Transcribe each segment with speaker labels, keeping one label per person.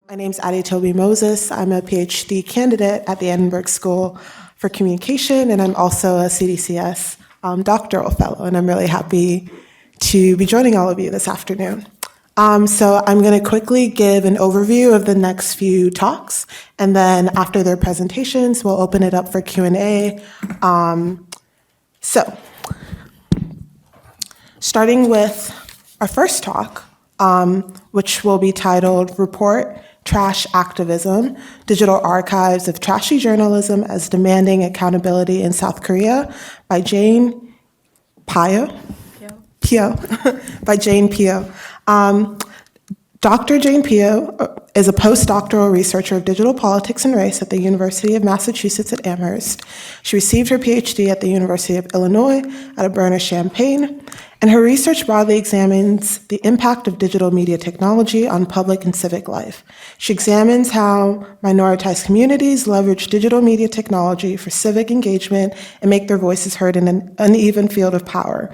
Speaker 1: My name's Adetobi Moses. I'm a PhD candidate at the Edinburgh School for Communication, and I'm also a CDCS doctoral fellow, and I'm really happy to be joining all of you this afternoon. So I'm going to quickly give an overview of the next few talks, and then after their presentations, we'll open it up for Q&A. So starting with our first talk, which will be titled Report+trash Activism, Digital Archives of Trashy Journalism as Demanding Accountability in South Korea by Yeahin Pyo. By Yeahin Pyo. Dr. Yeahin Pyo is a postdoctoral researcher of digital politics and race at the University of Massachusetts-Amherst. She received her PhD at the University of Illinois at Urbana-Champaign, and her research broadly examines the impact of digital media technology on public and civic life. She examines how minoritized communities leverage digital media technology for civic engagement and make their voices heard in an uneven field of power.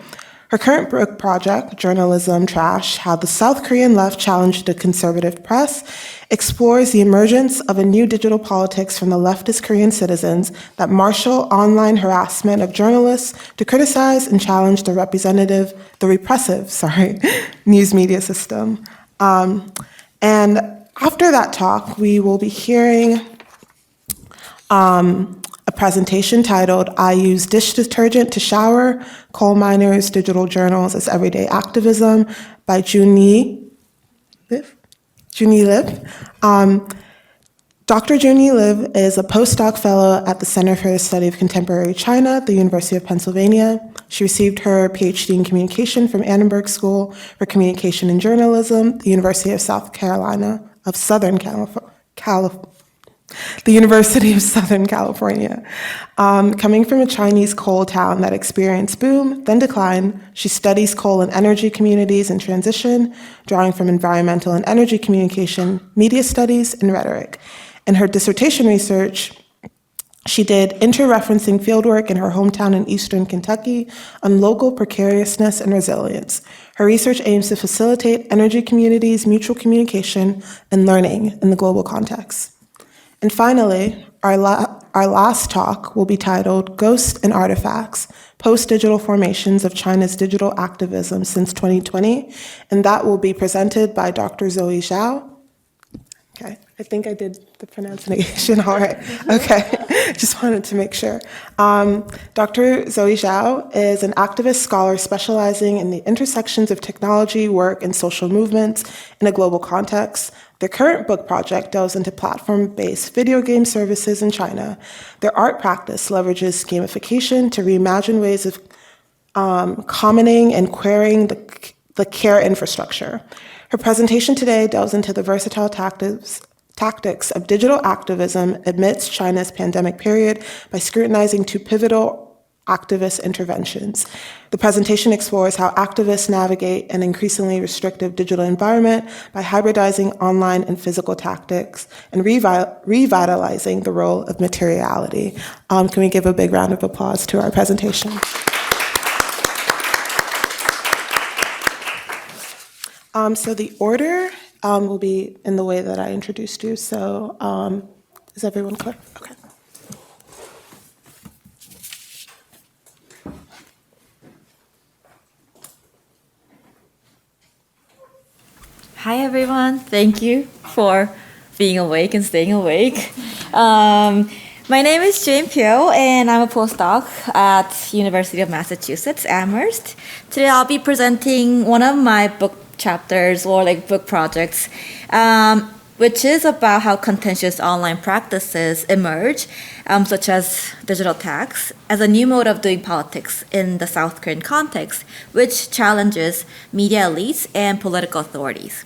Speaker 1: Her current book project, Journalism Trash: How the South Korean Left Challenged the Conservative Press, explores the emergence of a new digital politics from the leftist Korean citizens that marshal online harassment of journalists to criticize and challenge the repressive news media system. And after that talk, we will be hearing a presentation titled I Use Dish Detergent to Shower, Coal Miners' Digital Journals as Everyday Activism by Junyi Liv. Dr. Junyi Liv is a postdoc fellow at the Center for the Study of Contemporary China at the University of Pennsylvania. She received her PhD in communication from Edinburgh School for Communication and Journalism, the University of Southern California. Coming from a Chinese coal town that experienced boom, then decline, she studies coal and energy communities in transition, drawing from environmental and energy communication, media studies, and rhetoric. In her dissertation research, she did interreferencing fieldwork in her hometown in eastern Kentucky on local precariousness and resilience. Her research aims to facilitate energy communities' mutual communication and learning in the global context. And finally, our last talk will be titled Ghosts and Artifacts, Post-Digital Formations of China's Digital Activism Since 2020, and that will be presented by Dr. Zoe Zhao. Okay, I think I did the pronunciation all right. Okay, just wanted to make sure. Dr. Zoe Zhao is an activist scholar specializing in the intersections of technology, work, and social movements in a global context. Their current book project delves into platform-based video game services in China. Their art practice leverages gamification to reimagine ways of commenting and querying the care infrastructure. Her presentation today delves into the versatile tactics of digital activism amidst China's pandemic period by scrutinizing two pivotal activist interventions. The presentation explores how activists navigate an increasingly restrictive digital environment by hybridizing online and physical tactics and revitalizing the role of materiality. Can we give a big round of applause to our presentation? So the order will be in the way that I introduced you. So is everyone clear? Okay.
Speaker 2: Hi, everyone. Thank you for being awake and staying awake. My name is Yeahin Pyo, and I'm a postdoc at University of Massachusetts-Amherst. Today, I'll be presenting one of my book chapters or book projects, which is about how contentious online practices emerge, such as digital tax, as a new mode of doing politics in the South Korean context, which challenges media elites and political authorities.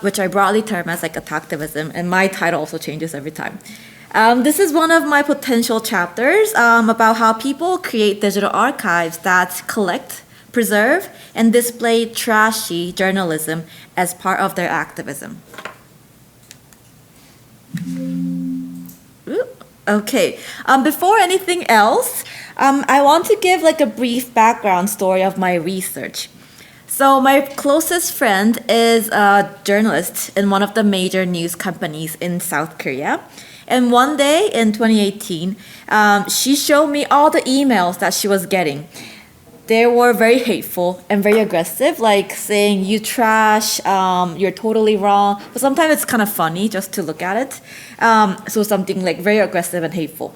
Speaker 2: Which I broadly term as activism, and my title also changes every time. This is one of my potential chapters about how people create digital archives that collect, preserve, and display trashy journalism as part of their activism. Okay, before anything else, I want to give a brief background story of my research. So my closest friend is a journalist in one of the major news companies in South Korea. And one day in 2018, she showed me all the emails that she was getting. They were very hateful and very aggressive, like saying, you trash, you're totally wrong. But sometimes it's kind of funny just to look at it. So something like very aggressive and hateful.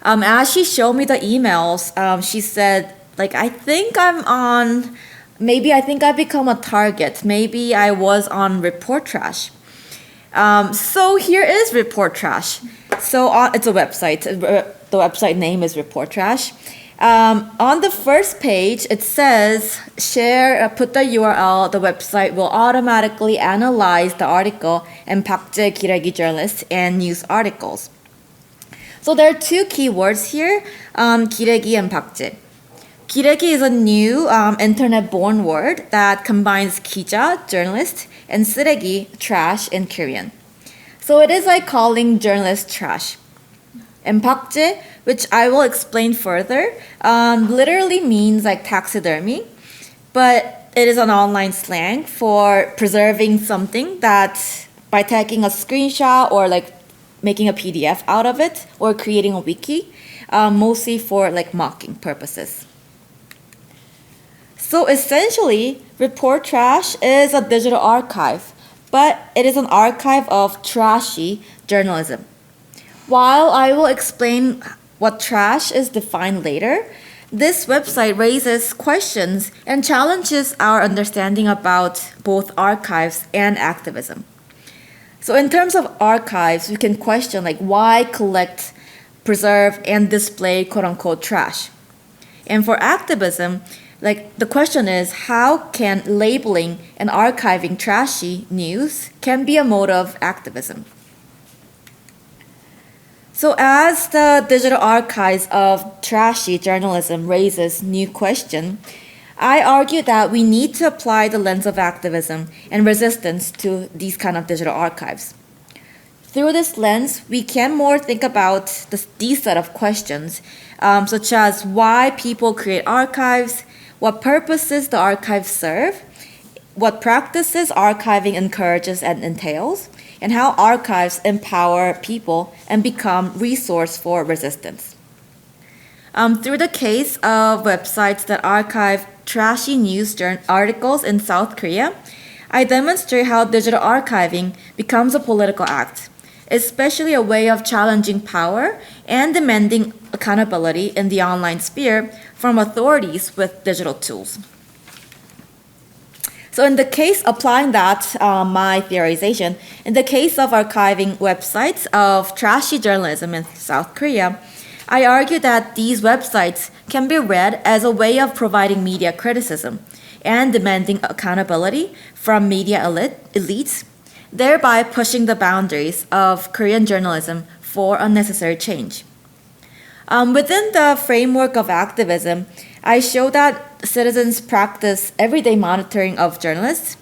Speaker 2: As she showed me the emails, she said, like, I think I become a target. Maybe I was on Report+trash. So here is Report+trash. So it's a website. The website name is Report+trash. On the first page, it says, put the URL, the website will automatically analyze the article and 박제 기레기 journalists and news articles. So there are two keywords here, 기레기 and 박제. 기레기 is a new internet-born word that combines 기자, journalist, and 쓰레기, trash in Korean. So it is like calling journalists trash. And 박제, which I will explain further, literally means like taxidermy, but it is an online slang for preserving something that by taking a screenshot or like making a PDF out of it or creating a wiki, mostly for like mocking purposes. So essentially, Report+trash is a digital archive, but it is an archive of trashy journalism. While I will explain what trash is defined later, this website raises questions and challenges our understanding about both archives and activism. So in terms of archives, we can question like why collect, preserve, and display quote-unquote trash. And for activism, like the question is how can labeling and archiving trashy news can be a mode of activism? So as the digital archives of trashy journalism raises new question, I argue that we need to apply the lens of activism and resistance to these kind of digital archives. Through this lens, we can more think about these set of questions, such as why people create archives, what purposes the archives serve, what practices archiving encourages and entails, and how archives empower people and become resource for resistance. Through the case of websites that archive trashy news articles in South Korea, I demonstrate how digital archiving becomes a political act, especially a way of challenging power and demanding accountability in the online sphere from authorities with digital tools. So in the case, applying that, my theorization, in the case of archiving websites of trashy journalism in South Korea, I argue that these websites can be read as a way of providing media criticism and demanding accountability from media elites, thereby pushing the boundaries of Korean journalism for unnecessary change. Within the framework of activism, I show that citizens practice everyday monitoring of journalists,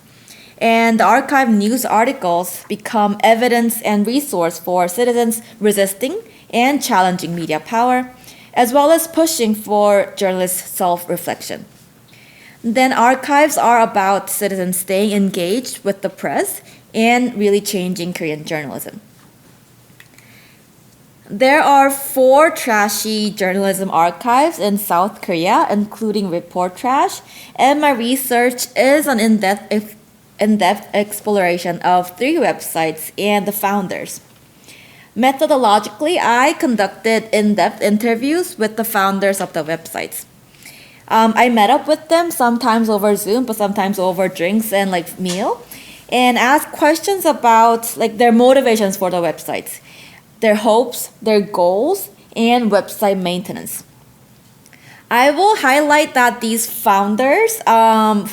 Speaker 2: and the archived news articles become evidence and resource for citizens resisting and challenging media power, as well as pushing for journalists' self-reflection. Then archives are about citizens staying engaged with the press and really changing Korean journalism. There are 4 trashy journalism archives in South Korea, including Report+trash, and my research is an in-depth exploration of 3 websites and the founders. Methodologically, I conducted in-depth interviews with the founders of the websites. I met up with them sometimes over Zoom, but sometimes over drinks and like meal, and asked questions about like their motivations for the websites, their hopes, their goals, and website maintenance. I will highlight that these founders,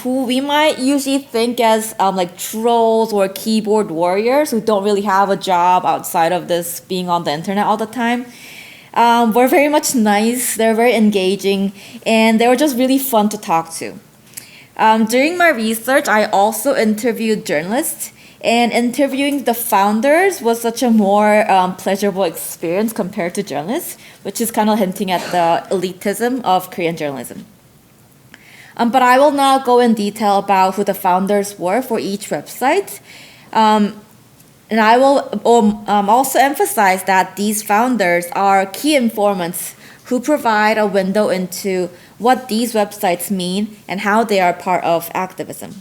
Speaker 2: who we might usually think as like trolls or keyboard warriors who don't really have a job outside of this being on the internet all the time, were very much nice, they're very engaging, and they were just really fun to talk to. During my research, I also interviewed journalists, and interviewing the founders was such a more pleasurable experience compared to journalists, which is kind of hinting at the elitism of Korean journalism. But I will not go in detail about who the founders were for each website. And I will also emphasize that these founders are key informants who provide a window into what these websites mean and how they are part of activism.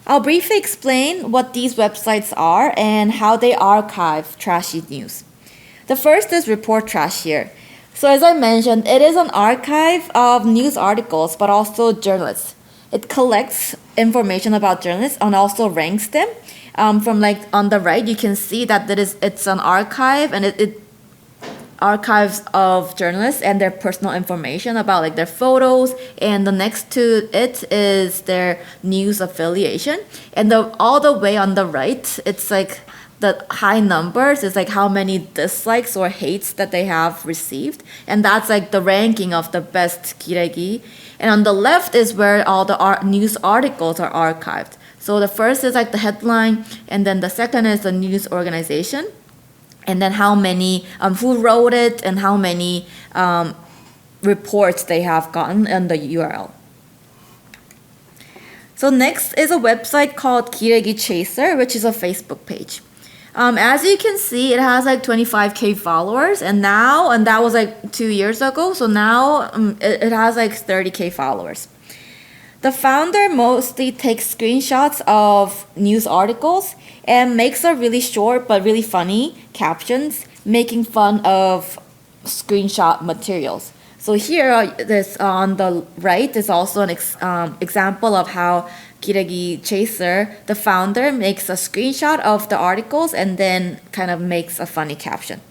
Speaker 2: I'll briefly explain what these websites are and how they archive trashy news. The first is Report+trash here. So as I mentioned, it is an archive of news articles, but also journalists. It collects information about journalists and also ranks them. From like on the right, you can see that it's an archive, and it archives of journalists and their personal information about like their photos, and the next to it is their news affiliation, and all the way on the right, it's like the high numbers is like how many dislikes or hates that they have received, and that's like the ranking of the best 기레기. And on the left is where all the news articles are archived. So the first is like the headline, and then the second is the news organization, and then how many, who wrote it, and how many reports they have gotten in the URL. So next is a website called 기레기 Chaser, which is a Facebook page. As you can see, it has like 25K followers, and that was like 2 years ago, so now it has like 30K followers. The founder mostly takes screenshots of news articles and makes a really short but really funny captions, making fun of screenshot materials. So here, this on the right is also an example of how 기레기 Chaser, the founder, makes a screenshot of the articles and then kind of makes a funny caption.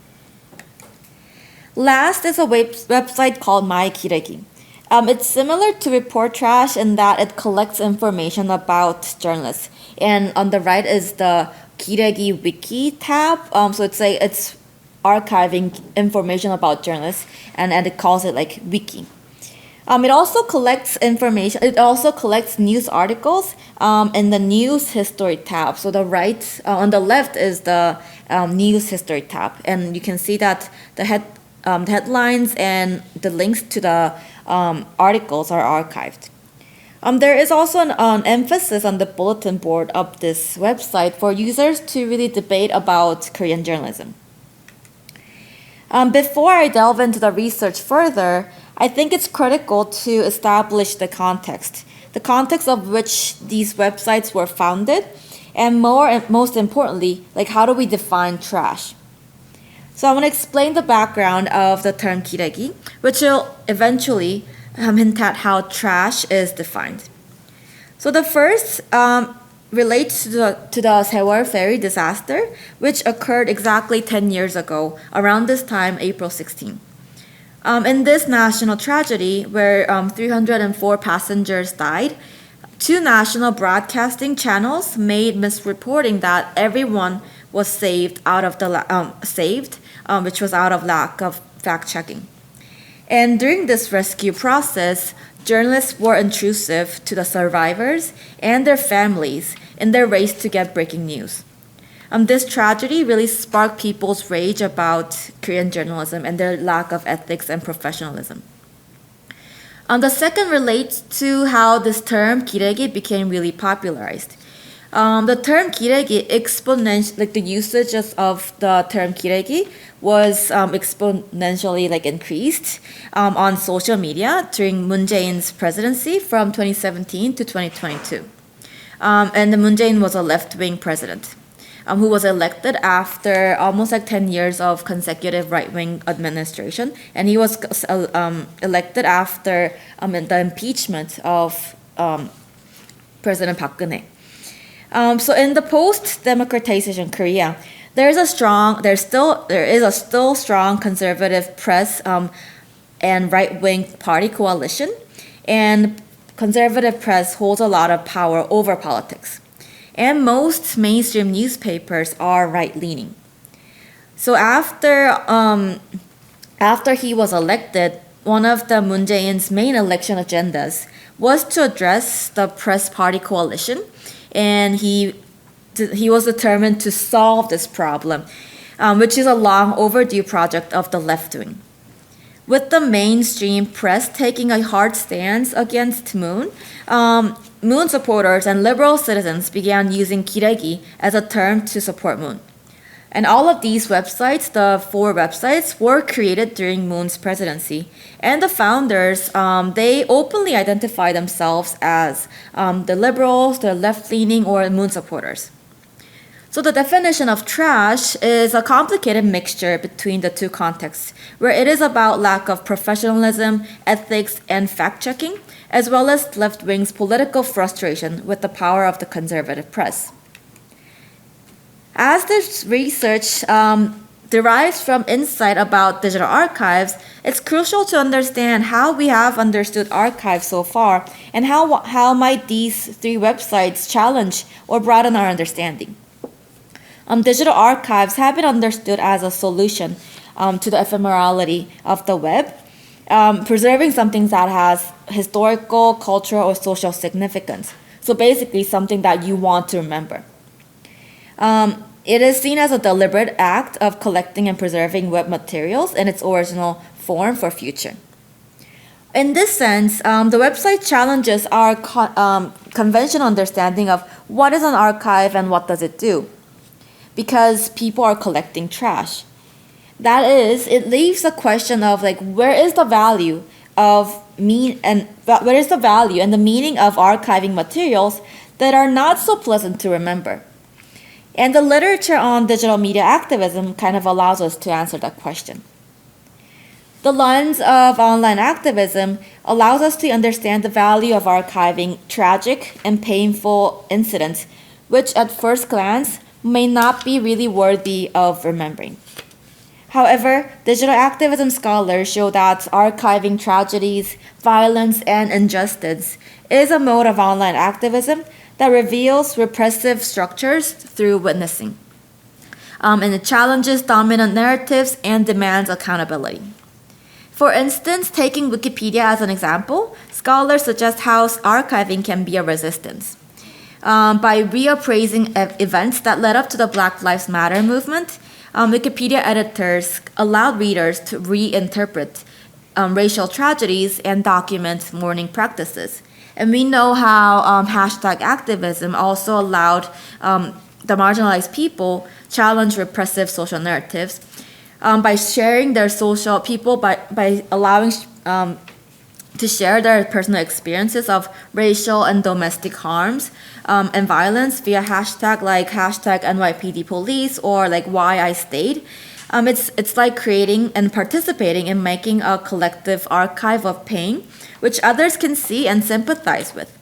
Speaker 2: Last is a website called My 기레기. It's similar to Report+trash in that it collects information about journalists. And on the right is the 기레기 Wiki tab. So it's archiving information about journalists, and it calls it like Wiki. It also collects information. It also collects news articles in the news history tab. So on the left is the news history tab, and you can see that the headlines and the links to the articles are archived. There is also an emphasis on the bulletin board of this website for users to really debate about Korean journalism. Before I delve into the research further, I think it's critical to establish the context of which these websites were founded, and most importantly, like how do we define trash? So I want to explain the background of the term 기레기, which will eventually hint at how trash is defined. So the first relates to the Sewol ferry disaster, which occurred exactly 10 years ago, around this time, April 16. In this national tragedy, where 304 passengers died, 2 national broadcasting channels made misreporting that everyone was saved which was out of lack of fact-checking. And during this rescue process, journalists were intrusive to the survivors and their families in their race to get breaking news. This tragedy really sparked people's rage about Korean journalism and their lack of ethics and professionalism. The second relates to how this term 기레기 became really popularized. The term 기레기 the usage of the term 기레기 was exponentially increased on social media during Moon Jae-in's presidency from 2017 to 2022. And the Moon Jae-in was a left-wing president who was elected after almost 10 years of consecutive right-wing administration, and he was elected after the impeachment of President Park Geun-hye. So in the post-democratization Korea, there is a still strong conservative press and right-wing party coalition, and conservative press holds a lot of power over politics. And most mainstream newspapers are right-leaning. So after he was elected, one of the Moon Jae-in's main election agendas was to address the press party coalition, and he was determined to solve this problem, which is a long overdue project of the left wing. with the mainstream press taking a hard stance against Moon, Moon supporters and liberal citizens began using kiregi as a term to support Moon. And all of these websites, the 4 websites, were created during Moon's presidency. And the founders, they openly identify themselves as the liberals, the left-leaning, or Moon supporters. So the definition of trash is a complicated mixture between the 2 contexts, where it is about lack of professionalism, ethics, and fact-checking, as well as left-wing's political frustration with the power of the conservative press. As this research derives from insight about digital archives, it's crucial to understand how we have understood archives so far and how might these 3 websites challenge or broaden our understanding. Digital archives have been understood as a solution to the ephemerality of the web, preserving something that has historical, cultural, or social significance. So basically something that you want to remember. It is seen as a deliberate act of collecting and preserving web materials in its original form for future. In this sense, the website challenges our conventional understanding of what is an archive and what does it do, because people are collecting trash. That is, it leaves a question of where is the value and the meaning of archiving materials that are not so pleasant to remember. And the literature on digital media activism kind of allows us to answer that question. The lens of online activism allows us to understand the value of archiving tragic and painful incidents, which at first glance may not be really worthy of remembering. However, digital activism scholars show that archiving tragedies, violence, and injustice is a mode of online activism that reveals repressive structures through witnessing. And it challenges dominant narratives and demands accountability. For instance, taking Wikipedia as an example, scholars suggest how archiving can be a resistance. By reappraising events that led up to the Black Lives Matter movement, Wikipedia editors allowed readers to reinterpret racial tragedies and document mourning practices. And we know how hashtag activism also allowed the marginalized people challenge repressive social narratives by sharing their social people by allowing to share their personal experiences of racial and domestic harms and violence via hashtag NYPD police or why I stayed. It's like creating and participating in making a collective archive of pain which others can see and sympathize with.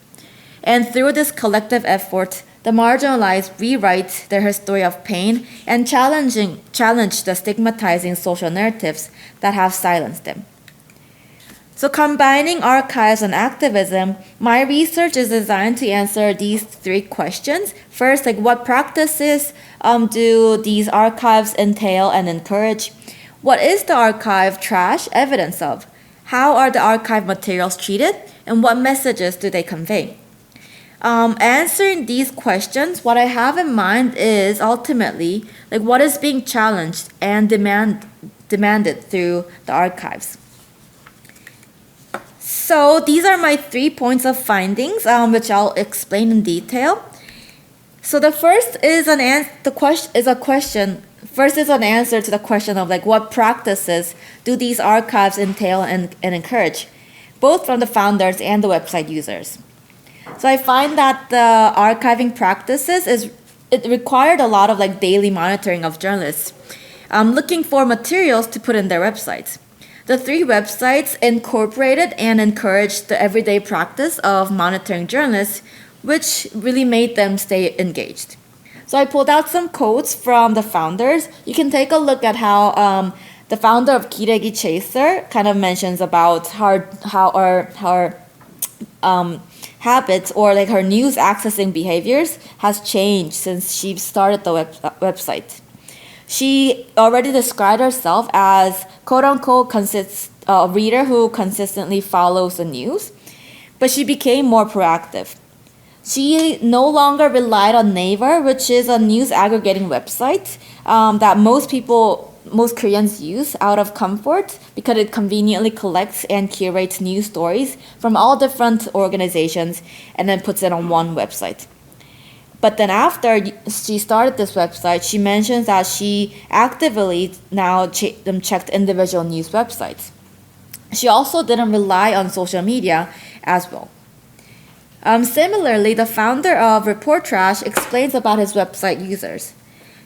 Speaker 2: And through this collective effort, the marginalized rewrite their history of pain and challenge the stigmatizing social narratives that have silenced them. So combining archives and activism, my research is designed to answer these 3 questions. First, what practices do these archives entail and encourage? What is the archive trash evidence of? How are the archive materials treated? And what messages do they convey? Answering these questions, what I have in mind is ultimately what is being challenged and demanded through the archives. So these are my 3 points of findings, which I'll explain in detail. So the first is an answer to the question of what practices do these archives entail and encourage, both from the founders and the website users. So I find that the archiving practices it required a lot of daily monitoring of journalists, looking for materials to put in their websites. The 3 websites incorporated and encouraged the everyday practice of monitoring journalists, which really made them stay engaged. So I pulled out some quotes from the founders. You can take a look at how the founder of Kiregi Chaser kind of mentions about her habits or her news accessing behaviors has changed since she started the website. She already described herself as quote-unquote a reader who consistently follows the news, but she became more proactive. She no longer relied on Naver, which is a news aggregating website that most people most Koreans use out of comfort because it conveniently collects and curates news stories from all different organizations and then puts it on one website. But then after she started this website, she mentions that she actively now checked individual news websites. She also didn't rely on social media as well. Similarly, the founder of Report+trash explains about his website users.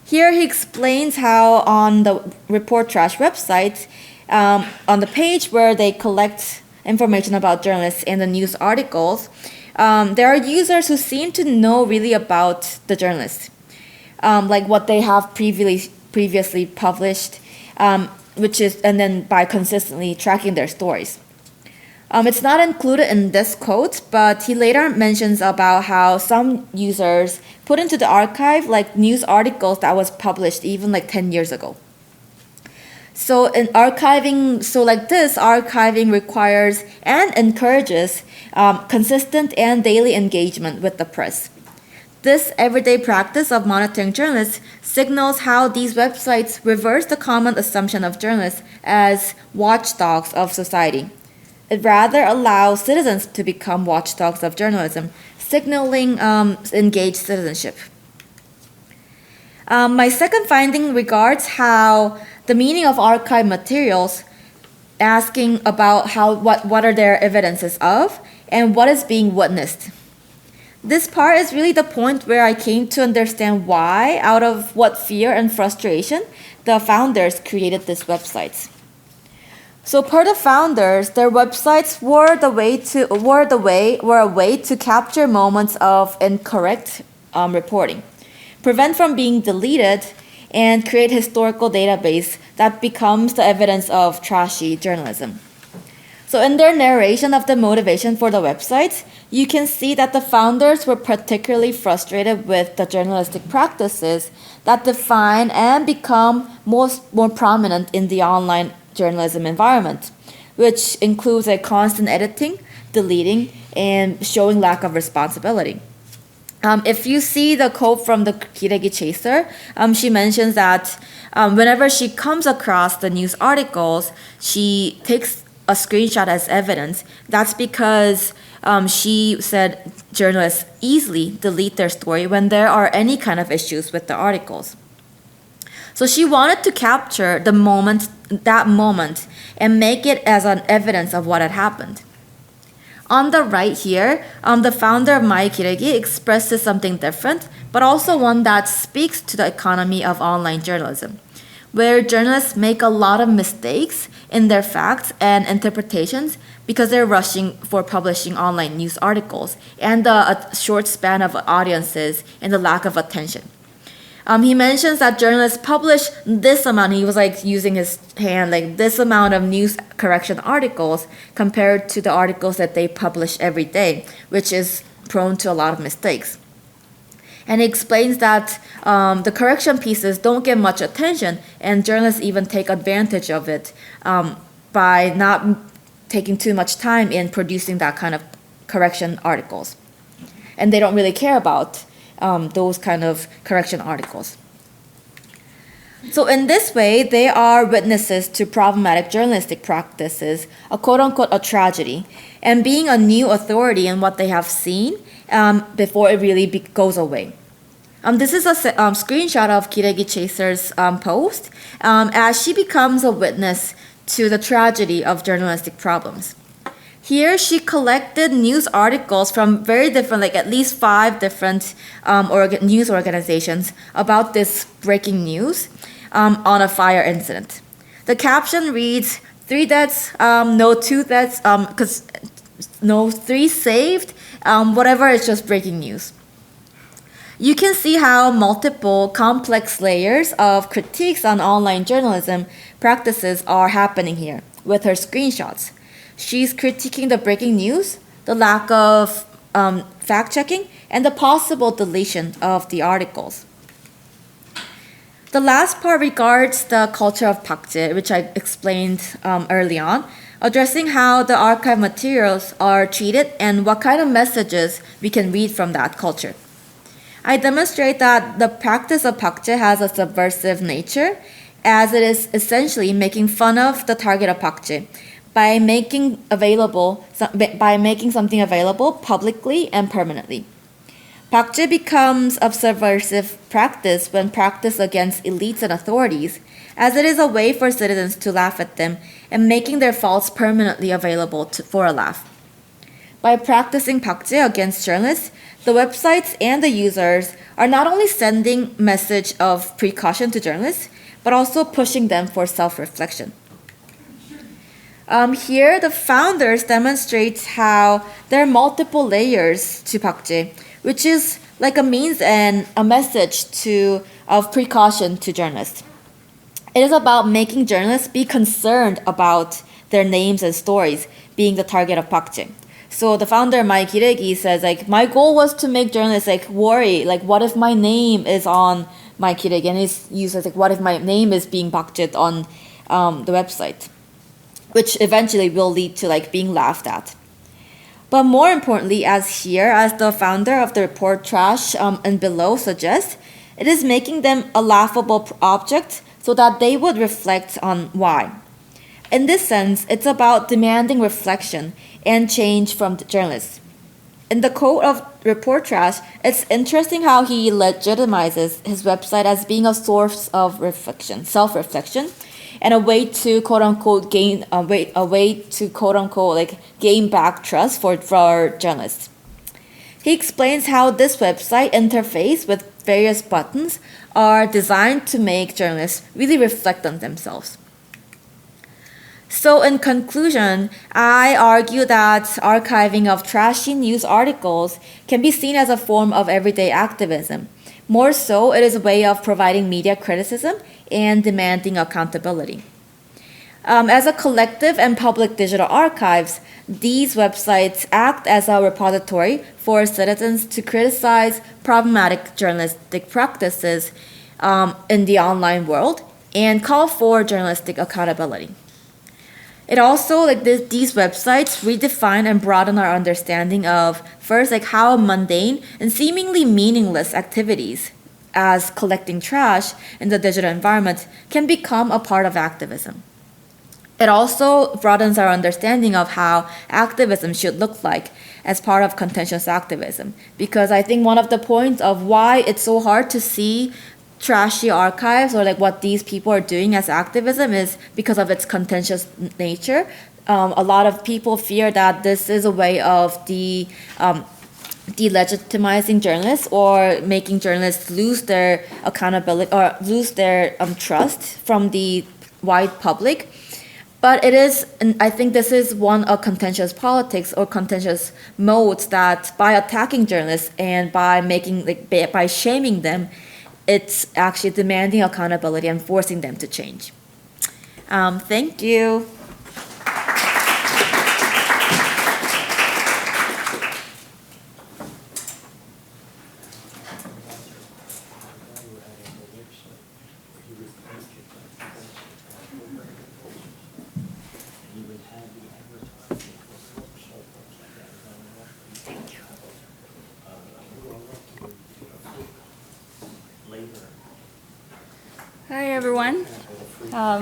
Speaker 2: Here he explains how on the Report+trash website, on the page where they collect information about journalists and the news articles, there are users who seem to know really about the journalists, like what they have previously published, and then by consistently tracking their stories. It's not included in this quote, but he later mentions about how some users put into the archive like news articles that was published even like 10 years ago. So archiving requires and encourages consistent and daily engagement with the press. This everyday practice of monitoring journalists signals how these websites reverse the common assumption of journalists as watchdogs of society. It rather allows citizens to become watchdogs of journalism, signaling engaged citizenship. My second finding regards how the meaning of archive materials, asking about what are their evidences of and what is being witnessed. This part is really the point where I came to understand why, out of what fear and frustration, the founders created these websites. So per the founders, their websites were a way to capture moments of incorrect reporting, prevent from being deleted, and create historical database that becomes the evidence of trashy journalism. So in their narration of the motivation for the websites, you can see that the founders were particularly frustrated with the journalistic practices that define and become more prominent in the online journalism environment, which includes a constant editing, deleting, and showing lack of responsibility. If you see the quote from the Kiregi Chaser, she mentions that whenever she comes across the news articles, she takes a screenshot as evidence. That's because she said journalists easily delete their story when there are any kind of issues with the articles. So she wanted to capture that moment, and make it as an evidence of what had happened. On the right here, the founder of My Kiregi expresses something different, but also one that speaks to the economy of online journalism, where journalists make a lot of mistakes in their facts and interpretations because they're rushing for publishing online news articles and a short span of audiences and the lack of attention. He mentions that journalists publish this amount, he was like using his hand, like this amount of news correction articles compared to the articles that they publish every day, which is prone to a lot of mistakes. And he explains that the correction pieces don't get much attention, and journalists even take advantage of it by not taking too much time in producing that kind of correction articles. And they don't really care about those kind of correction articles. So in this way, they are witnesses to problematic journalistic practices, a quote-unquote a tragedy, and being a new authority in what they have seen before it really goes away. This is a screenshot of Kiregi Chaser's post as she becomes a witness to the tragedy of journalistic problems. Here, she collected news articles from very different, like at least 5 different news organizations about this breaking news on a fire incident. The caption reads, 3 deaths, no 2 deaths, because no 3 saved, whatever, it's just breaking news. You can see how multiple complex layers of critiques on online journalism practices are happening here with her screenshots. She's critiquing the breaking news, the lack of fact-checking, and the possible deletion of the articles. The last part regards the culture of pakje, which I explained early on, addressing how the archive materials are treated and what kind of messages we can read from that culture. I demonstrate that the practice of pakje has a subversive nature as it is essentially making fun of the target of Pakje by making something available publicly and permanently. Pakje becomes a subversive practice when practiced against elites and authorities, as it is a way for citizens to laugh at them and making their faults permanently available for a laugh. By practicing Pakje against journalists, the websites and the users are not only sending message of precaution to journalists, but also pushing them for self-reflection. Here, the founders demonstrate how there are multiple layers to Pakje, which is like a means and a message of precaution to journalists. It is about making journalists be concerned about their names and stories being the target of Pakje. So the founder, Mike Hiregi, says, like, my goal was to make journalists like worry, like, what if my name is on Mike Hiregi? And he uses like, what if my name is being pakjed on the website, which eventually will lead to like being laughed at. But more importantly, as the founder of the Report+trash and below suggests, it is making them a laughable object so that they would reflect on why. In this sense, it's about demanding reflection and change from the journalists. In the quote of Report+trash, it's interesting how he legitimizes his website as being a source of reflection, self-reflection, and a way to quote unquote gain back trust for journalists. He explains how this website interface with various buttons are designed to make journalists really reflect on themselves. So in conclusion, I argue that archiving of trashy news articles can be seen as a form of everyday activism. More so, it is a way of providing media criticism and demanding accountability. As a collective and public digital archives, these websites act as a repository for citizens to criticize problematic journalistic practices in the online world and call for journalistic accountability. It also, these websites redefine and broaden our understanding of, first, how mundane and seemingly meaningless activities as collecting trash in the digital environment can become a part of activism. It also broadens our understanding of how activism should look like as part of contentious activism, because I think one of the points of why it's so hard to see trashy archives or what these people are doing as activism is because of its contentious nature. A lot of people fear that this is a way of delegitimizing journalists or making journalists lose their accountability or lose their trust from the wide public. But it is, and I think this is one of contentious politics or contentious modes that by attacking journalists and by by shaming them, it's actually demanding accountability and forcing them to change. Thank you.
Speaker 3: Hi everyone,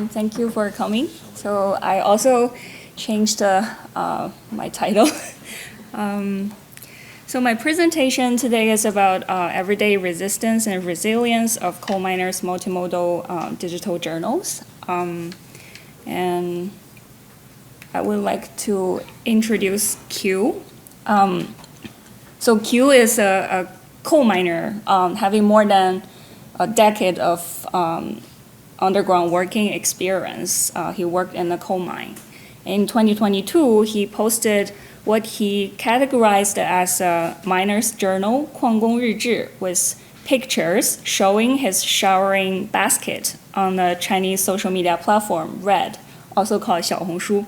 Speaker 3: thank you for coming. So I also changed my title. So my presentation today is about everyday resistance and resilience of coal miners' multimodal digital journals. And I would like to introduce Q. So Q is a coal miner having more than a decade of underground working experience. He worked in a coal mine. In 2022, he posted what he categorized as a miner's journal, 矿工日志, with pictures showing his showering basket on the Chinese social media platform Red, also called 小红书.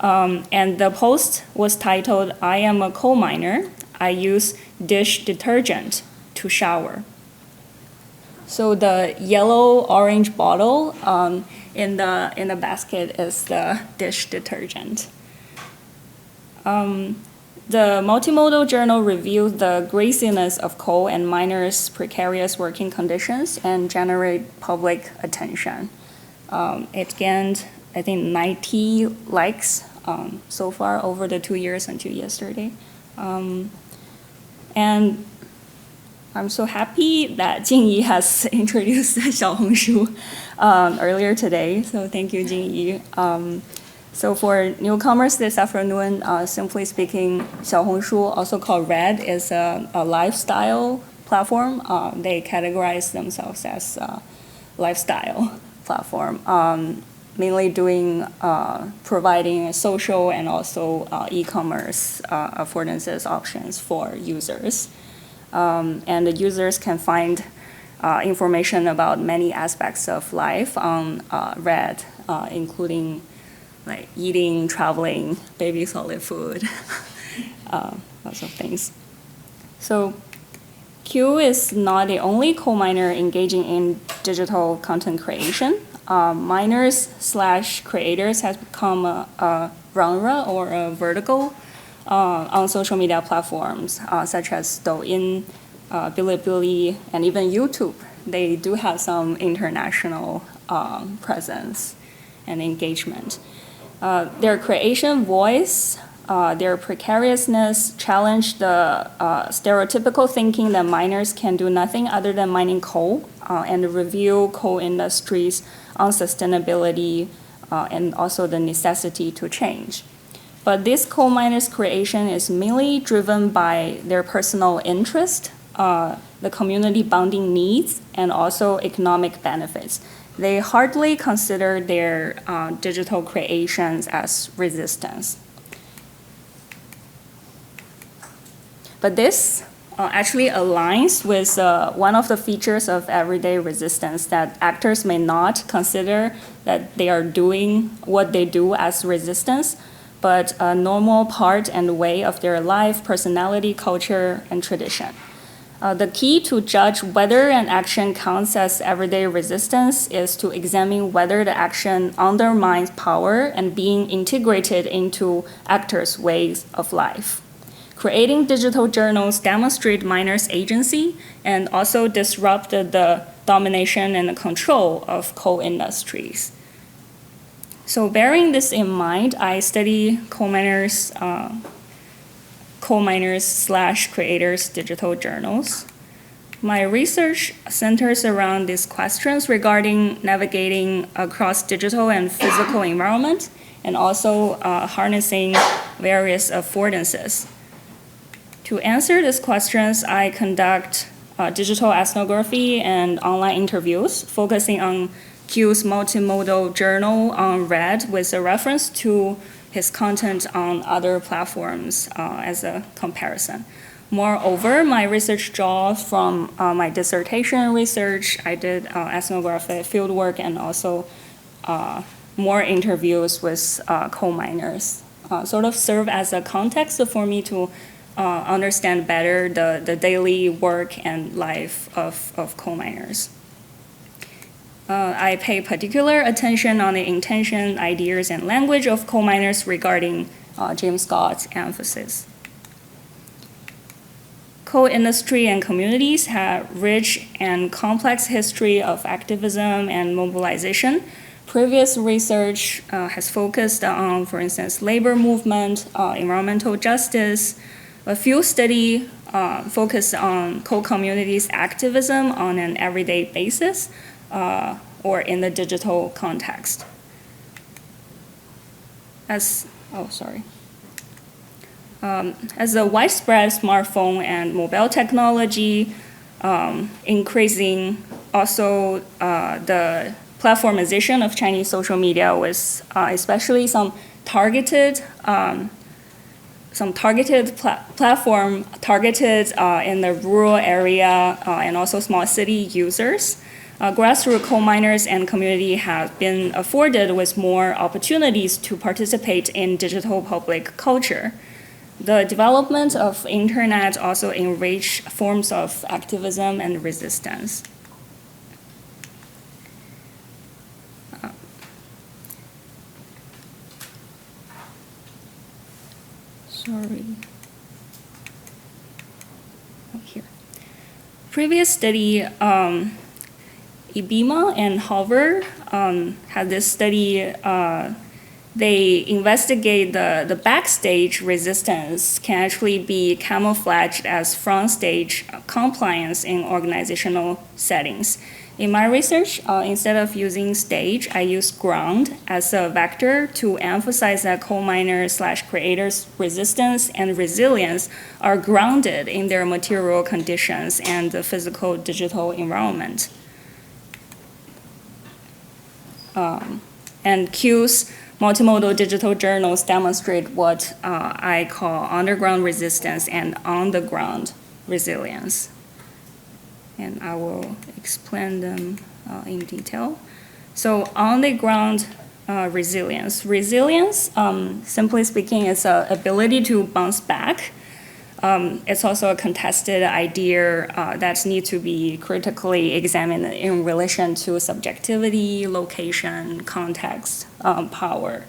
Speaker 3: And the post was titled, I am a coal miner. I use dish detergent to shower. So the yellow-orange bottle in the basket is the dish detergent. The multimodal journal reviewed the graciness of coal and miners' precarious working conditions and generate public attention. It gained, I think, 90 likes so far over the 2 years until yesterday. And I'm so happy that Junyi has introduced Xiaohongshu earlier today, so thank you, Junyi. So for newcomers this afternoon, simply speaking, Xiaohongshu, also called Red, is a lifestyle platform. They categorize themselves as a lifestyle platform, mainly providing social and also e-commerce affordances options for users. And the users can find information about many aspects of life on Red, including like eating, traveling, baby solid food, lots of things. So Q is not the only coal miner engaging in digital content creation. Miners/creators has become a genre or a vertical on social media platforms such as Douyin, Bilibili, and even YouTube. They do have some international presence and engagement. Their creation voice, their precariousness challenge the stereotypical thinking that miners can do nothing other than mining coal and review coal industry's unsustainability and also the necessity to change. But this coal miners' creation is mainly driven by their personal interest, the community bonding needs, and also economic benefits. They hardly consider their digital creations as resistance. But this actually aligns with one of the features of everyday resistance, that actors may not consider that they are doing what they do as resistance, but a normal part and way of their life, personality, culture, and tradition. The key to judge whether an action counts as everyday resistance is to examine whether the action undermines power and being integrated into actors' ways of life. Creating digital journals demonstrate miners' agency and also disrupted the domination and the control of coal industries. So bearing this in mind, I study coal miners/creators digital journals. My research centers around these questions regarding navigating across digital and physical environment, and also harnessing various affordances. To answer these questions, I conduct digital ethnography and online interviews, focusing on Q's multimodal journal on Red with a reference to his content on other platforms as a comparison. Moreover, my research draws from my dissertation research. I did ethnographic fieldwork and also more interviews with coal miners, sort of serve as a context for me to understand better the daily work and life of coal miners. I pay particular attention on the intention, ideas, and language of coal miners regarding James Scott's emphasis. Coal industry and communities have rich and complex history of activism and mobilization. Previous research has focused on, for instance, labor movement, environmental justice. A few studies focus on coal communities' activism on an everyday basis or in the digital context. As the widespread smartphone and mobile technology increasing, also the platformization of Chinese social media with especially some targeted platform targeted in the rural area and also small city users. Grassroots coal miners and community have been afforded with more opportunities to participate in digital public culture. The development of internet also enriched forms of activism and resistance. Sorry. previous study, Ibima and Harvard had this study. They investigate the backstage resistance can actually be camouflaged as front stage compliance in organizational settings. In my research, instead of using stage, I use ground as a vector to emphasize that coal miners/creators' resistance and resilience are grounded in their material conditions and the physical digital environment. And Q's multimodal digital journals demonstrate what I call underground resistance and on-the-ground resilience. And I will explain them in detail. So on-the-ground resilience. Resilience, simply speaking, is an ability to bounce back. It's also a contested idea that needs to be critically examined in relation to subjectivity, location, context, power.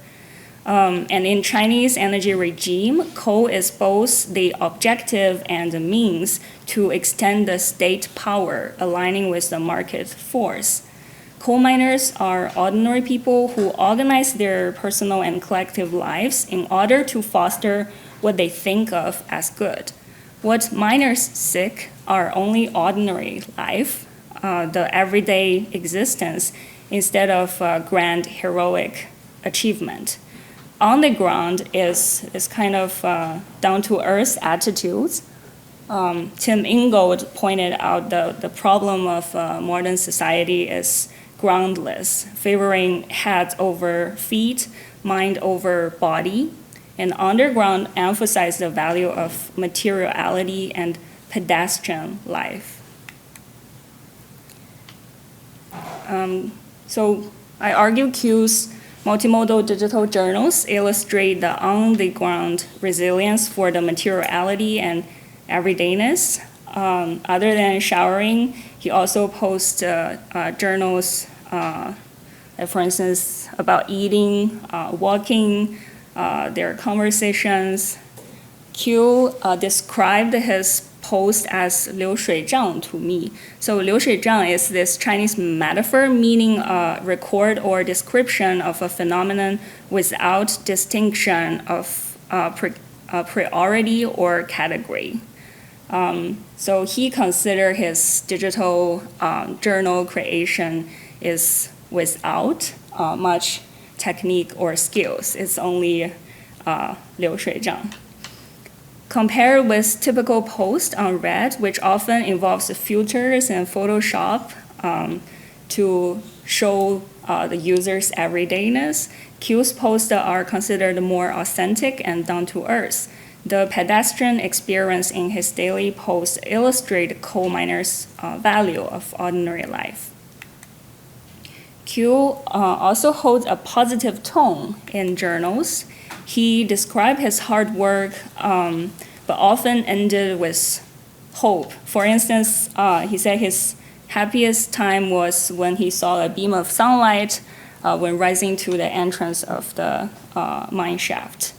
Speaker 3: And in Chinese energy regime, coal is both the objective and the means to extend the state power, aligning with the market force. Coal miners are ordinary people who organize their personal and collective lives in order to foster what they think of as good. What miners seek are only ordinary life, the everyday existence, instead of grand heroic achievement. On the ground is kind of down-to-earth attitudes. Tim Ingold pointed out the problem of modern society is groundless, favoring head over feet, mind over body, and underground emphasize the value of materiality and pedestrian life. So I argue Q's multimodal digital journals illustrate the on-the-ground resilience for the materiality and everydayness. Other than showering, he also posts journals, for instance, about eating, walking, their conversations. Q described his post as 流水账 to me. So 流水账 is this Chinese metaphor meaning a record or description of a phenomenon without distinction of priority or category. So he considered his digital journal creation is without much technique or skills. It's only 流水账. Compared with typical posts on Reddit, which often involves filters and Photoshop to show the user's everydayness, Q's posts are considered more authentic and down-to-earth. The pedestrian experience in his daily posts illustrate coal miners' value of ordinary life. Q also holds a positive tone in journals. He described his hard work, but often ended with hope. For instance, he said his happiest time was when he saw a beam of sunlight when rising to the entrance of the mine shaft.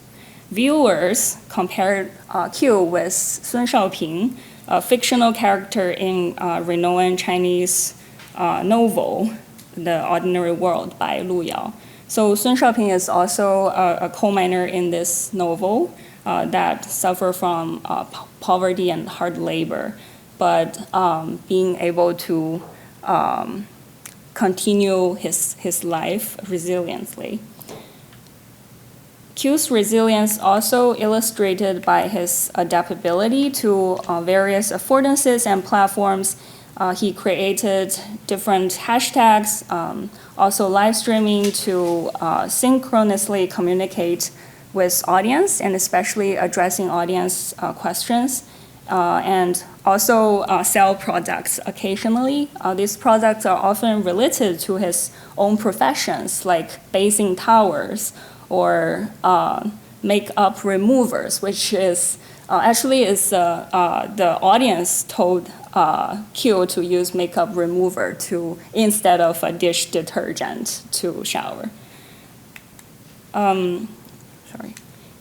Speaker 3: Viewers compared Q with Sun Shaoping, a fictional character in renowned Chinese novel, The Ordinary World by Lu Yao. So Sun Shaoping is also a coal miner in this novel that suffer from poverty and hard labor, but being able to continue his life resiliently. Q's resilience also illustrated by his adaptability to various affordances and platforms. He created different hashtags, also live streaming to synchronously communicate with audience and especially addressing audience questions, and also sell products occasionally. These products are often related to his own professions, like basing towers or makeup removers, which is actually is the audience told Q to use makeup remover instead of a dish detergent to shower.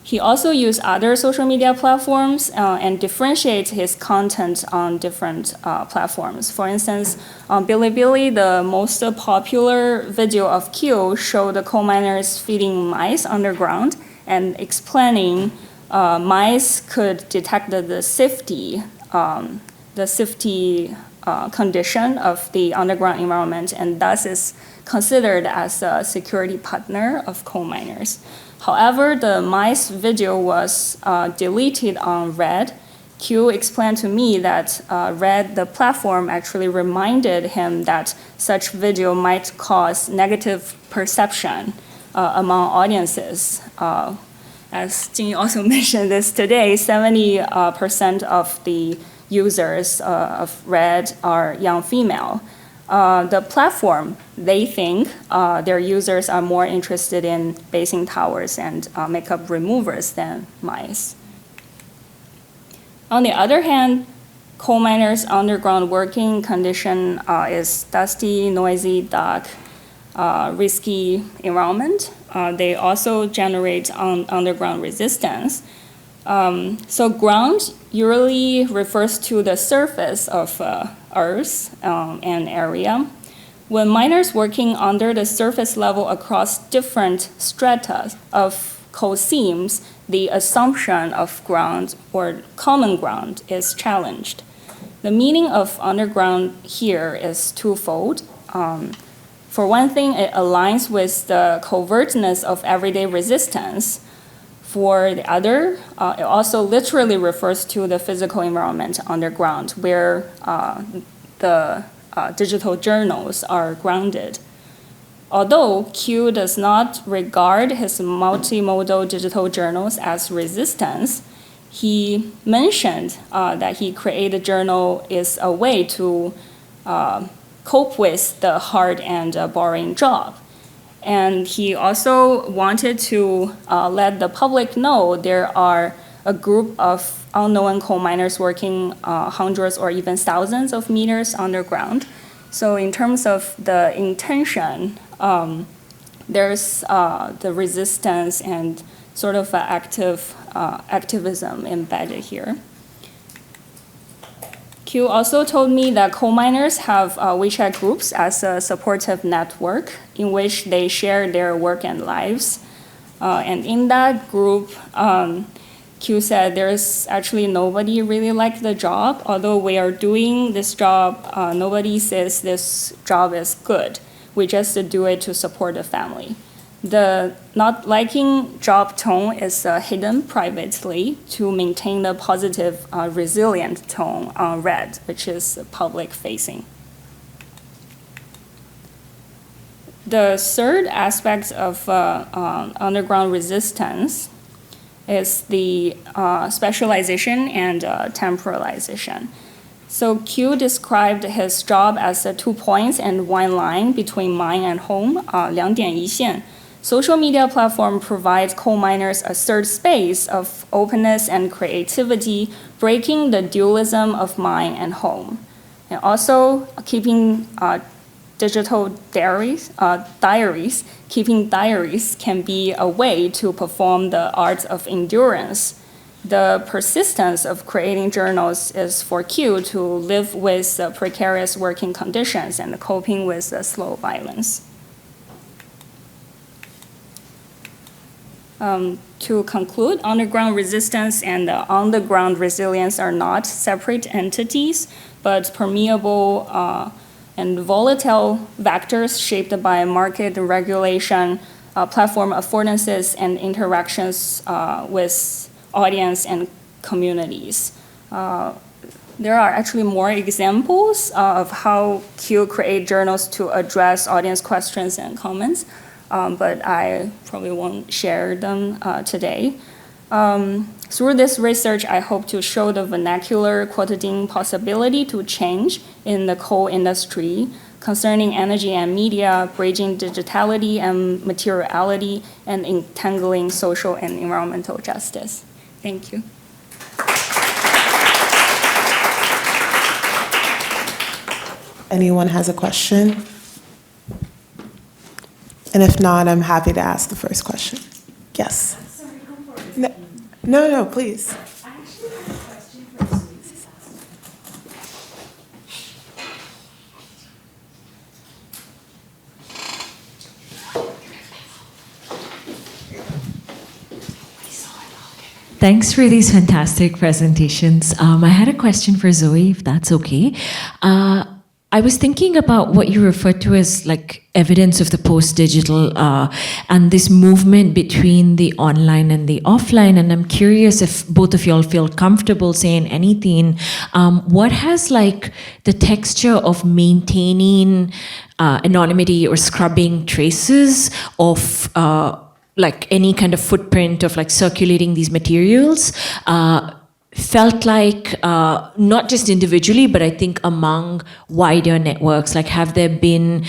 Speaker 3: He also used other social media platforms and differentiates his content on different platforms. For instance, on Bilibili, the most popular video of Q showed the coal miners feeding mice underground and explaining mice could detect the safety condition of the underground environment, and thus is considered as a security partner of coal miners. However, the mice video was deleted on Red. Q explained to me that Red, the platform, actually reminded him that such video might cause negative perception among audiences. As Junyi also mentioned this today, 70% of the users of Red are young female. The platform, they think their users are more interested in basing towers and makeup removers than mice. On the other hand, coal miners' underground working condition is dusty, noisy, dark, risky environment. They also generate underground resistance. So ground usually refers to the surface of Earth and area. When miners working under the surface level across different strata of coal seams, the assumption of ground or common ground is challenged. The meaning of underground here is twofold. For one thing, it aligns with the covertness of everyday resistance. For the other, it also literally refers to the physical environment underground where the digital journals are grounded. Although Q does not regard his multimodal digital journals as resistance, he mentioned that he created a journal is a way to cope with the hard and boring job. And he also wanted to let the public know there are a group of unknown coal miners working hundreds or even thousands of meters underground. So in terms of the intention, there's the resistance and sort of activism embedded here. Q also told me that coal miners have WeChat groups as a supportive network in which they share their work and lives. And in that group, Q said there's actually nobody really liked the job. Although we are doing this job, nobody says this job is good. We just do it to support the family. The not liking job tone is hidden privately to maintain the positive, resilient tone on Red, which is public facing. The third aspect of underground resistance is the specialization and temporalization. So Q described his job as 2 points and 1 line between mine and home, 2点1线. Social media platform provides coal miners a third space of openness and creativity, breaking the dualism of mine and home. And also keeping digital diaries, keeping diaries can be a way to perform the art of endurance. The persistence of creating journals is for Q to live with precarious working conditions and coping with slow violence. To conclude, underground resistance and on-the-ground resilience are not separate entities, but permeable and volatile vectors shaped by market regulation, platform affordances, and interactions with audience and communities. There are actually more examples of how Q create journals to address audience questions and comments, but I probably won't share them today. Through this research, I hope to show the vernacular quoting possibility to change in the coal industry concerning energy and media, bridging digitality and materiality, and entangling social and environmental justice. Thank you.
Speaker 1: Anyone has a question? And if not, I'm happy to ask the first question. Yes.
Speaker 4: Sorry, go for it.
Speaker 1: No. No, please.
Speaker 4: Thanks for these fantastic presentations. I had a question for Zoe, if that's okay. I was thinking about what you referred to as like evidence of the post-digital and this movement between the online and the offline. And I'm curious if both of y'all feel comfortable saying anything. What has like the texture of maintaining anonymity or scrubbing traces of like any kind of footprint of like circulating these materials felt like not just individually, but I think among wider networks, like have there been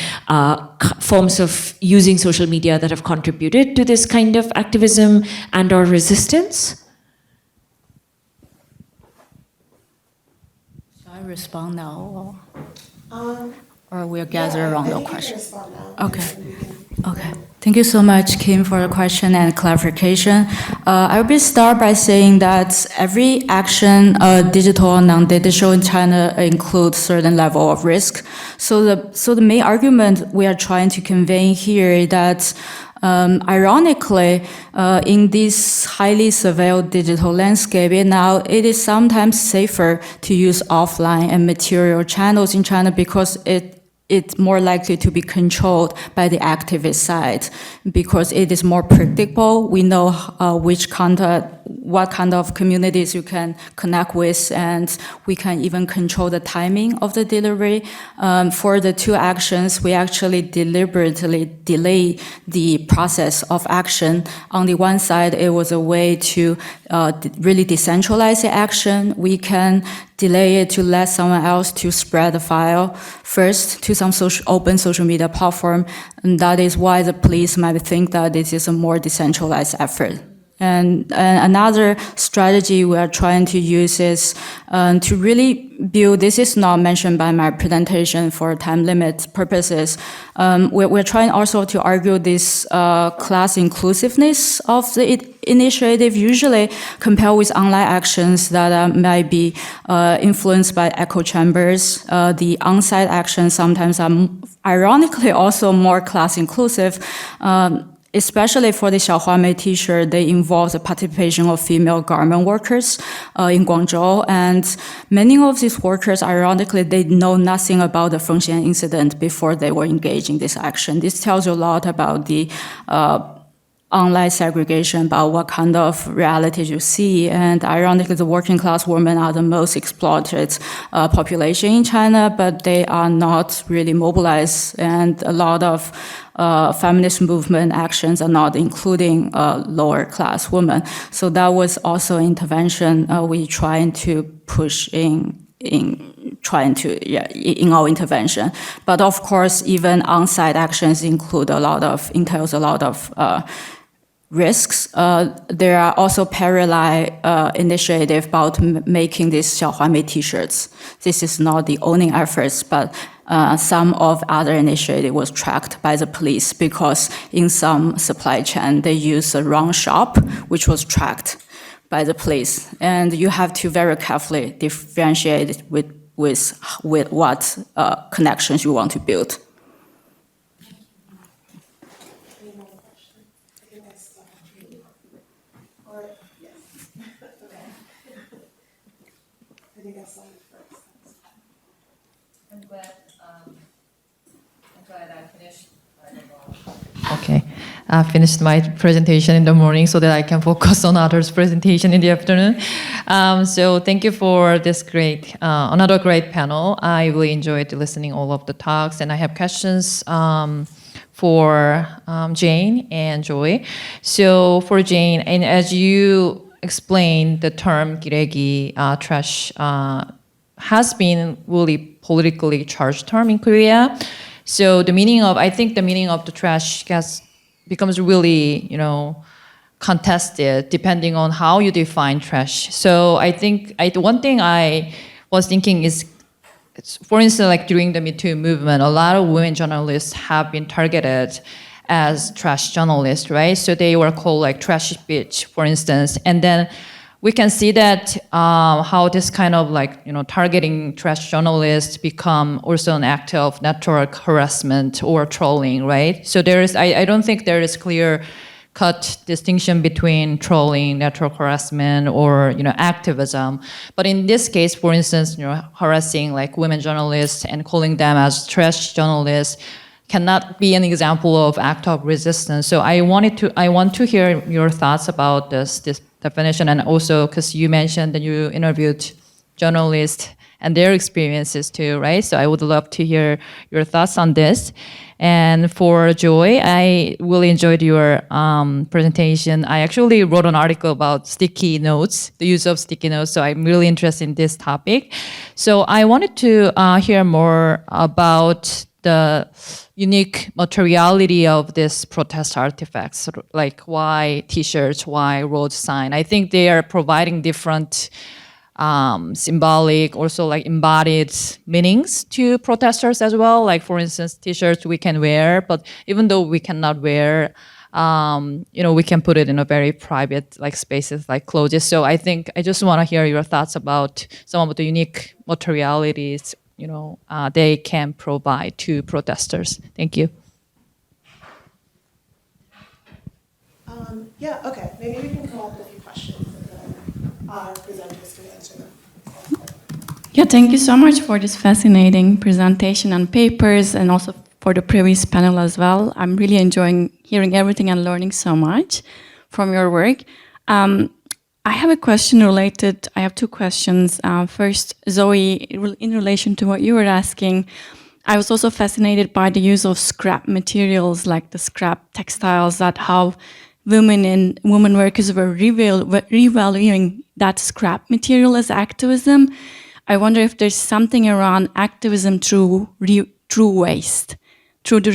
Speaker 4: forms of using social media that have contributed to this kind of activism and or resistance?
Speaker 5: Shall I respond now? Or we'll gather around the question? Okay. Thank you so much, Kim, for the question and clarification. I will start by saying that every action, digital or non-digital in China, includes certain level of risk. So the main argument we are trying to convey here is that ironically, in this highly surveilled digital landscape, now it is sometimes safer to use offline and material channels in China because it's more likely to be controlled by the activist side because it is more predictable. We know what kind of communities you can connect with, and we can even control the timing of the delivery. For the two actions, we actually deliberately delay the process of action. On the one side, it was a way to really decentralize the action. We can delay it to let someone else to spread the file first to some open social media platform. And that is why the police might think that this is a more decentralized effort. And another strategy we are trying to use is to really build, this is not mentioned by my presentation for time limit purposes. We're trying also to argue this class inclusiveness of the initiative, usually compared with online actions that might be influenced by echo chambers. The on-site actions sometimes are ironically also more class inclusive. Especially for the Xiaohuamei t-shirt, they involve the participation of female garment workers in Guangzhou. And many of these workers, ironically, they know nothing about the Fengxian incident before they were engaged in this action. This tells you a lot about the online segregation, about what kind of realities you see. And ironically, the working class women are the most exploited population in China, but they are not really mobilized. And a lot of feminist movement actions are not including lower class women. So that was also intervention we trying to push in our intervention. But of course, even on-site actions entails a lot of risks. There are also parallel initiatives about making these Xiaohuamei t-shirts. This is not the owning efforts, but some of other initiative was tracked by the police because in some supply chain, they use a wrong shop, which was tracked by the police. And you have to very carefully differentiate with what connections you want to build.
Speaker 6: Okay, I finished my presentation in the morning so that I can focus on others' presentation in the afternoon. So thank you for this another great panel. I really enjoyed listening all of the talks, and I have questions for Jane and Joy. So for Jane, and as you explained, the term giregi, trash, has been really politically charged term in Korea. So I think the meaning of the trash becomes really, contested depending on how you define trash. So I think one thing I was thinking is, for instance, like during the Me Too movement, a lot of women journalists have been targeted as trash journalists, right? So they were called like trashy bitch, for instance. And then we can see that how this kind of like, targeting trash journalists become also an act of network harassment or trolling, right? So there is, I don't think there is clear cut distinction between trolling, network harassment, or activism. But in this case, for instance, harassing like women journalists and calling them as trash journalists cannot be an example of act of resistance. So I want to hear your thoughts about this definition, and also because you mentioned that you interviewed journalists and their experiences too, right? So I would love to hear your thoughts on this. And for Joy, I really enjoyed your presentation. I actually wrote an article about sticky notes, the use of sticky notes, so I'm really interested in this topic. So I wanted to hear more about the unique materiality of this protest artifacts, like why T-shirts, why road sign. I think they are providing different symbolic, also like embodied meanings to protesters as well. Like for instance, T-shirts we can wear, but even though we cannot wear, we can put it in a very private like spaces like clothes. So I think I just want to hear your thoughts about some of the unique materialities they can provide to protesters. Thank you.
Speaker 1: Yeah, okay. Maybe we can come up with a few questions and then our presenters can answer them.
Speaker 7: Yeah, thank you so much for this fascinating presentation and papers, and also for the previous panel as well. I'm really enjoying hearing everything and learning so much from your work. I have a question related, I have two questions. First, Zoe, in relation to what you were asking, I was also fascinated by the use of scrap materials, like the scrap textiles, that how women workers were revaluing that scrap material as activism. I wonder if there's something around activism through waste, through the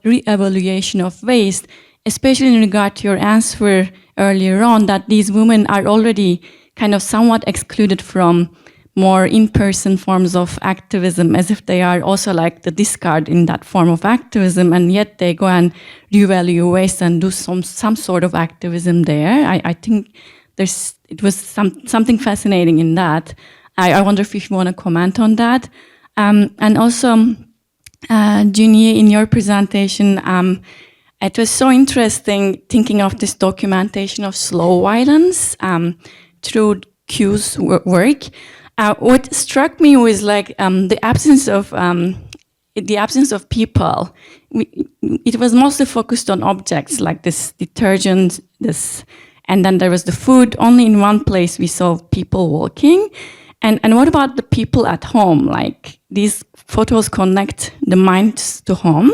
Speaker 7: re-evaluation of waste, especially in regard to your answer earlier on that these women are already kind of somewhat excluded from more in-person forms of activism, as if they are also like the discard in that form of activism, and yet they go and revalue waste and do some sort of activism there. I think it was something fascinating in that. I wonder if you want to comment on that. And also, Junyi, in your presentation, it was so interesting thinking of this documentation of slow violence through Q's work. What struck me was like the absence of people. It was mostly focused on objects like this detergent, and then there was the food. Only in one place we saw people walking. And what about the people at home? Like these photos connect the minds to home.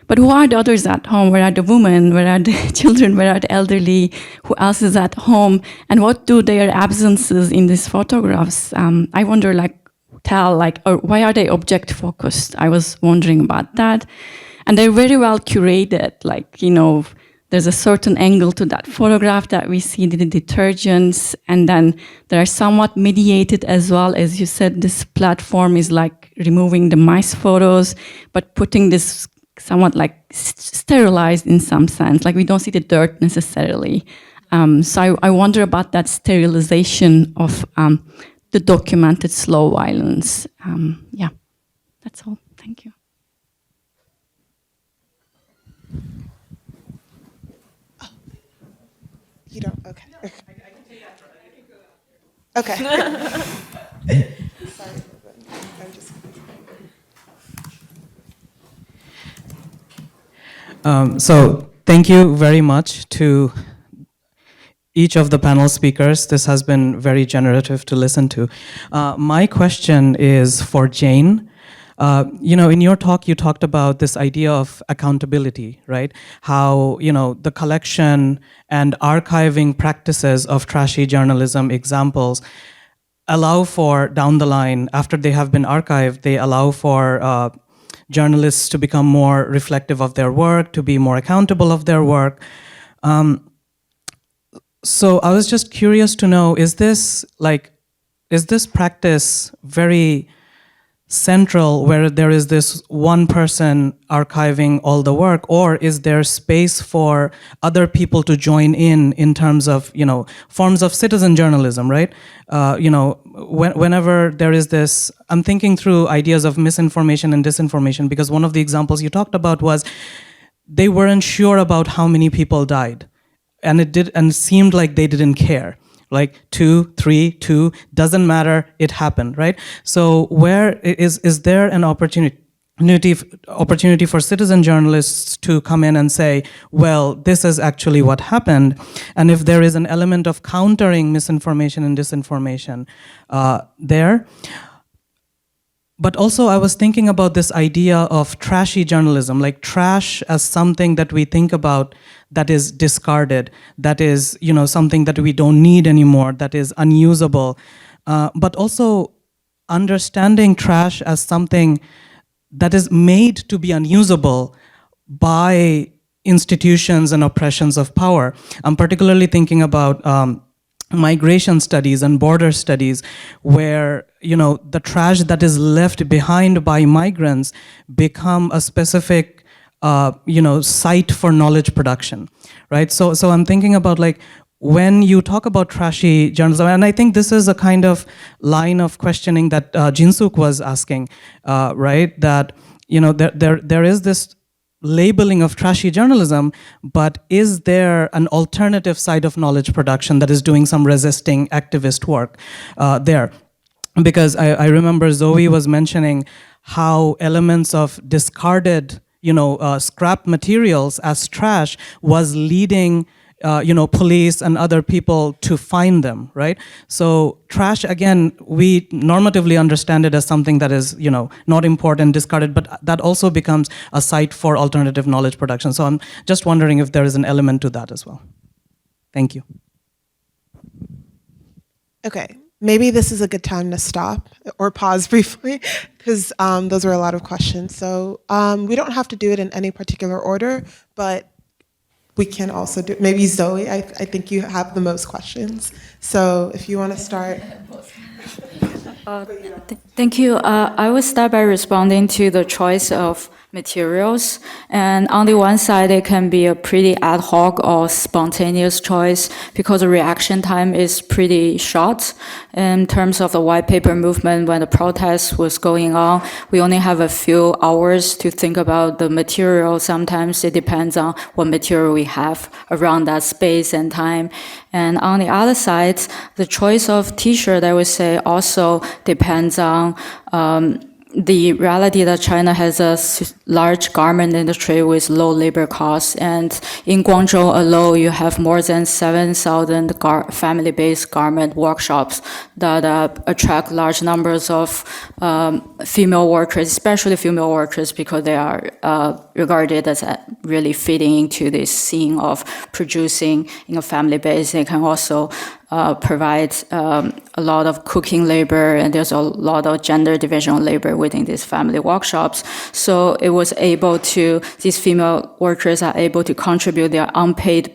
Speaker 7: But who are the others at home? Where are the women? Where are the children? Where are the elderly? Who else is at home? And what do their absences in these photographs? I wonder, or why are they object focused? I was wondering about that. And they're very well curated. There's a certain angle to that photograph that we see the detergents, and then they are somewhat mediated as well. As you said, this platform is like removing the mice photos, but putting this somewhat like sterilized in some sense, like we don't see the dirt necessarily. So I wonder about that sterilization of the documented slow violence. Yeah, that's all. Thank you.
Speaker 1: Oh, you don't? Okay. Okay. Sorry, I'm just.
Speaker 8: So thank you very much to each of the panel speakers. This has been very generative to listen to. My question is for Jane. In your talk, you talked about this idea of accountability, right? How, the collection and archiving practices of trashy journalism examples allow for, down the line, after they have been archived, they allow for journalists to become more reflective of their work, to be more accountable of their work. So I was just curious to know, is this practice very central where there is this one person archiving all the work, or is there space for other people to join in terms of, forms of citizen journalism, right? Whenever there is this, I'm thinking through ideas of misinformation and disinformation, because one of the examples you talked about was they weren't sure about how many people died, and it seemed like they didn't care. Like 2, 3, 2, doesn't matter, it happened, right? So where is there an opportunity for citizen journalists to come in and say, well, this is actually what happened, and if there is an element of countering misinformation and disinformation there. But also I was thinking about this idea of trashy journalism, like trash as something that we think about that is discarded, that is, something that we don't need anymore, that is unusable. But also understanding trash as something that is made to be unusable by institutions and oppressions of power. I'm particularly thinking about migration studies and border studies, where the trash that is left behind by migrants become a specific site for knowledge production, right? So I'm thinking about, like, when you talk about trashy journalism, and I think this is a kind of line of questioning that Jinsuk was asking, right? That there is this labeling of trashy journalism, but is there an alternative side of knowledge production that is doing some resisting activist work there? Because I remember Zoe was mentioning how elements of discarded, scrap materials as trash was leading police and other people to find them, right? So trash, again, we normatively understand it as something that is, not important, discarded, but that also becomes a site for alternative knowledge production. So I'm just wondering if there is an element to that as well. Thank you.
Speaker 1: Okay, maybe this is a good time to stop or pause briefly, because those were a lot of questions. So we don't have to do it in any particular order, but we can also do, maybe Zoe, I think you have the most questions. So if you want to start.
Speaker 5: Thank you. I will start by responding to the choice of materials. And on the one side, it can be a pretty ad hoc or spontaneous choice because the reaction time is pretty short. In terms of the white paper movement, when the protest was going on, we only have a few hours to think about the material. Sometimes it depends on what material we have around that space and time. And on the other side, the choice of t-shirt, I would say, also depends on the reality that China has a large garment industry with low labor costs. And in Guangzhou alone, you have more than 7,000 family-based garment workshops that attract large numbers of female workers, especially female workers, because they are regarded as really fitting into this scene of producing in a family base. They can also provide a lot of cooking labor, and there's a lot of gender division labor within these family workshops. So it was able to, these female workers are able to contribute their unpaid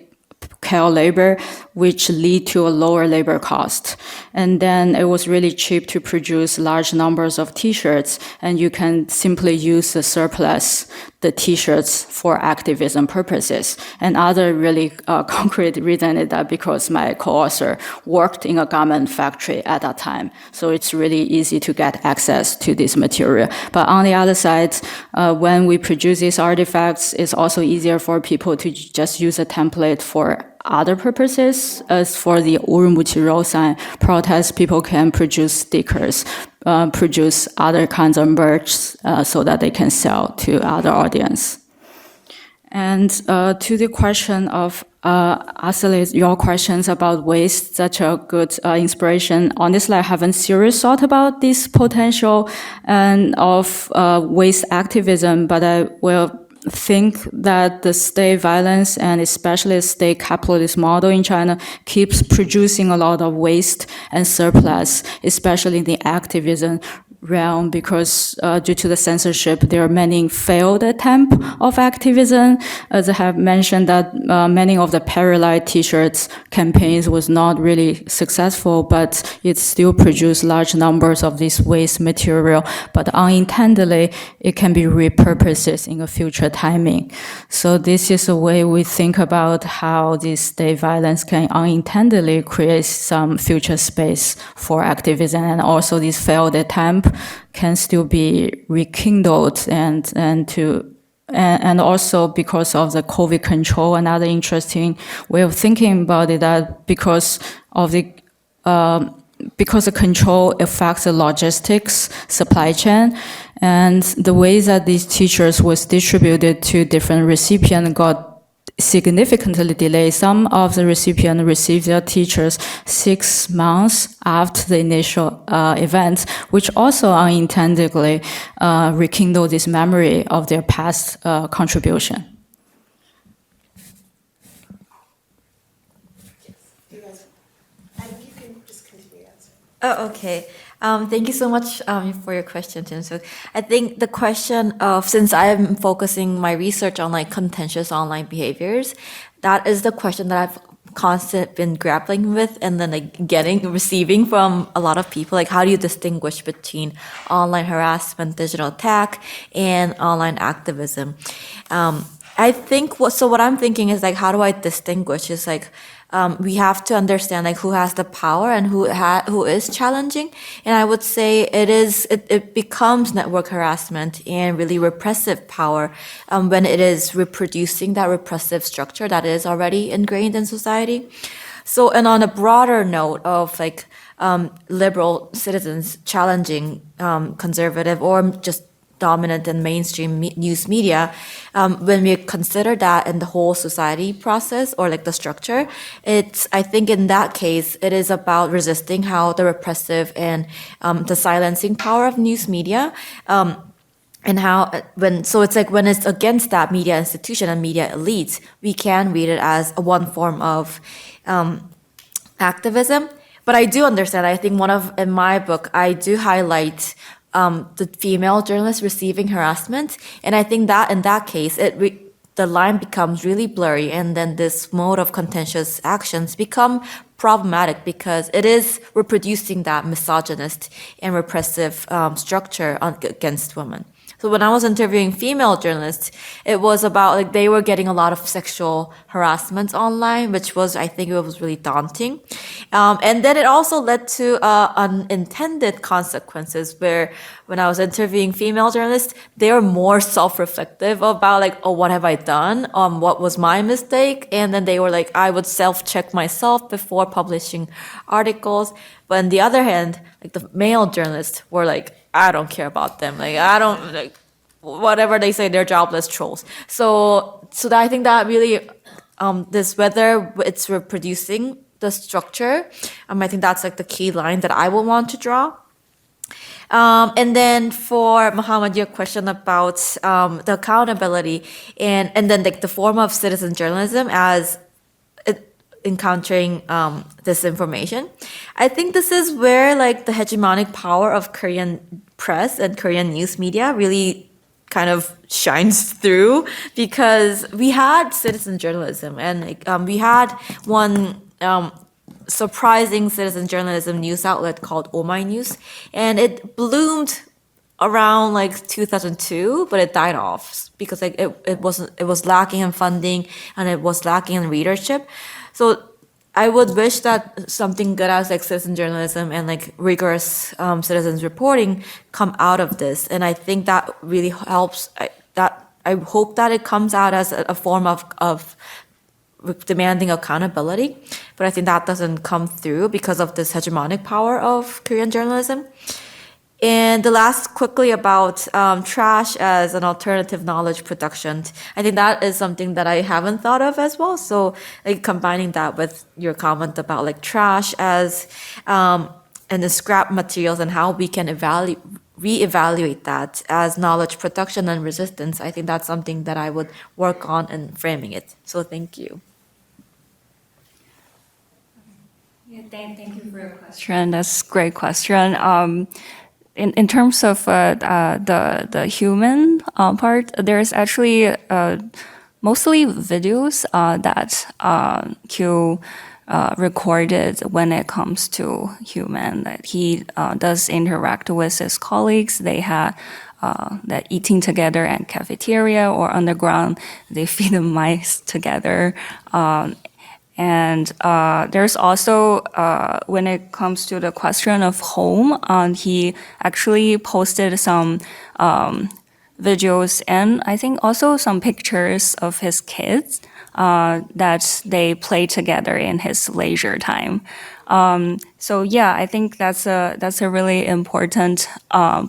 Speaker 5: care labor, which lead to a lower labor cost. And then it was really cheap to produce large numbers of t-shirts, and you can simply use the surplus, the t-shirts, for activism purposes. And other really concrete reason is that because my co-author worked in a garment factory at that time, so it's really easy to get access to this material. But on the other side, when we produce these artifacts, it's also easier for people to just use a template for other purposes. As for the Urumqi road sign protest, people can produce stickers, produce other kinds of merch so that they can sell to other audience. And to the question of Asli, your questions about waste, such a good inspiration. Honestly, I haven't seriously thought about this potential of waste activism, but I will think that the state violence and especially the state capitalist model in China keeps producing a lot of waste and surplus, especially in the activism realm because due to the censorship, there are many failed attempts of activism. As I have mentioned that many of the Paralight t-shirts campaigns was not really successful, but it still produced large numbers of this waste material, but unintendedly, it can be repurposed in a future timing. So this is a way we think about how this state violence can unintendedly create some future space for activism, and also this failed attempt can still be rekindled and also because of the COVID control. Another interesting way of thinking about it that because the control affects the logistics supply chain, and the ways that these teachers was distributed to different recipients got significantly delayed. Some of the recipients received their teachers 6 months after the initial event, which also unintendedly rekindled this memory of their past contribution.
Speaker 2: Oh, okay. Thank you so much for your question, Tim. So I think the question of, since I'm focusing my research on like contentious online behaviors, that is the question that I've constantly been grappling with and then like receiving from a lot of people. Like, how do you distinguish between online harassment, digital attack, and online activism? I think what I'm thinking is like, how do I distinguish? Is like, we have to understand like who has the power and who is challenging. And I would say it becomes network harassment and really repressive power when it is reproducing that repressive structure that is already ingrained in society. So, and on a broader note of like liberal citizens challenging conservative or just dominant and mainstream news media, when we consider that in the whole society process or like the structure, I think in that case, it is about resisting how the repressive and the silencing power of news media, and how so it's like when it's against that media institution and media elites, we can read it as one form of activism. But I do understand, I think in my book, I do highlight the female journalist receiving harassment, and I think that in that case, the line becomes really blurry, and then this mode of contentious actions become problematic because it is reproducing that misogynist and repressive structure against women. So when I was interviewing female journalists, it was about like they were getting a lot of sexual harassment online, which was, I think it was really daunting. And then it also led to unintended consequences where when I was interviewing female journalists, they were more self-reflective about like, oh, what have I done? What was my mistake? And then they were like, I would self-check myself before publishing articles. But on the other hand, like the male journalists were like, I don't care about them. Like, I don't, like, whatever they say, they're jobless trolls. So I think that really, this, whether it's reproducing the structure, I think that's like the key line that I would want to draw. And then for Muhammad, your question about the accountability and then like the form of citizen journalism as encountering disinformation. I think this is where like the hegemonic power of Korean press and Korean news media really kind of shines through, because we had citizen journalism and like, we had one surprising citizen journalism news outlet called Oh My News, and it bloomed around like 2002, but it died off because like it was lacking in funding and it was lacking in readership. So I would wish that something good as like citizen journalism and like rigorous citizens reporting come out of this, and I think that really helps. I hope that it comes out as a form of demanding accountability, but I think that doesn't come through because of this hegemonic power of Korean journalism. And the last quickly about trash as an alternative knowledge production. I think that is something that I haven't thought of as well. So like combining that with your comment about like trash as and the scrap materials and how we can reevaluate that as knowledge production and resistance. I think that's something that I would work on and framing it. So thank you.
Speaker 3: Yeah, thank you for your question. That's a great question. in terms of the human part, there's actually mostly videos that Q recorded when it comes to human. That he does interact with his colleagues. They had that eating together in cafeteria or underground. They feed the mice together. And there's also, when it comes to the question of home, he actually posted some videos and I think also some pictures of his kids that they play together in his leisure time. So yeah, I think that's a really important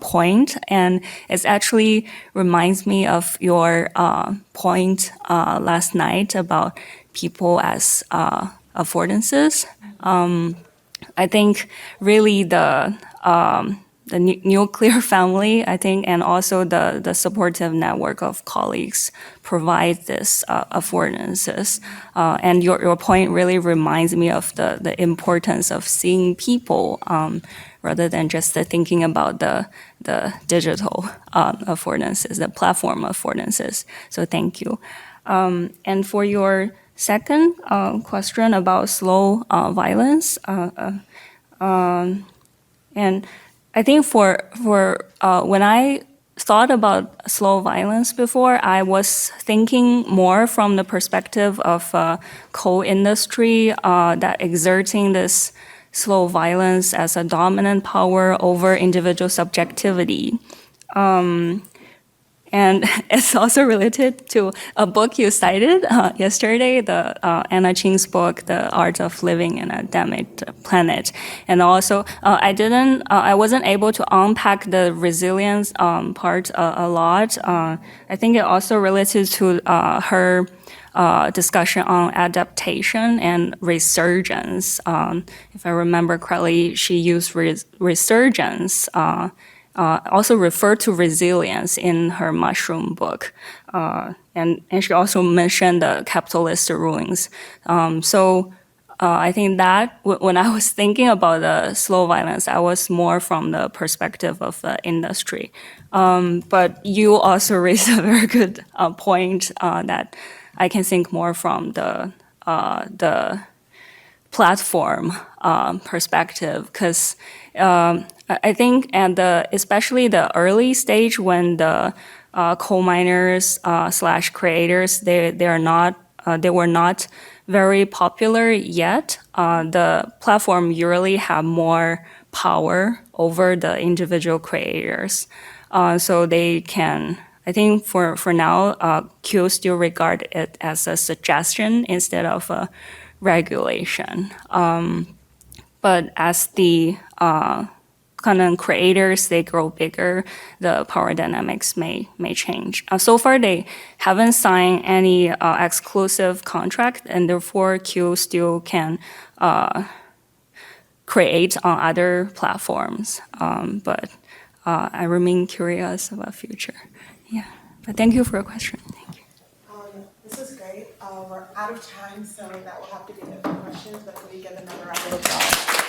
Speaker 3: point, and it actually reminds me of your point last night about people as affordances. I think really the nuclear family, I think, and also the supportive network of colleagues provide this affordances. And your point really reminds me of the importance of seeing people rather than just thinking about the digital affordances, the platform affordances. So thank you. And for your second question about slow violence, and I think for when I thought about slow violence before, I was thinking more from the perspective of coal industry that exerting this slow violence as a dominant power over individual subjectivity. And it's also related to a book you cited yesterday, the Anna Ching's book, The Art of Living in a Damaged Planet. And also, I wasn't able to unpack the resilience part a lot. I think it also related to her discussion on adaptation and resurgence. If I remember correctly, she used resurgence. Also referred to resilience in her mushroom book. And she also mentioned the capitalist rulings. So I think that when I was thinking about the slow violence, I was more from the perspective of the industry. But you also raised a very good point that I can think more from the platform perspective, because I think especially the early stage when the coal miners / creators they were not very popular yet. The platform usually have more power over the individual creators, so they can. I think for now, Q still regard it as a suggestion instead of a regulation. But as the content creators, they grow bigger, the power dynamics may change. So far, they haven't signed any exclusive contract, and therefore Q still can create on other platforms. But I remain curious about future. Yeah, but thank you for your question. Thank you.
Speaker 1: This is great. We're out of time, so that will have to be it for questions, but can we get another round of applause?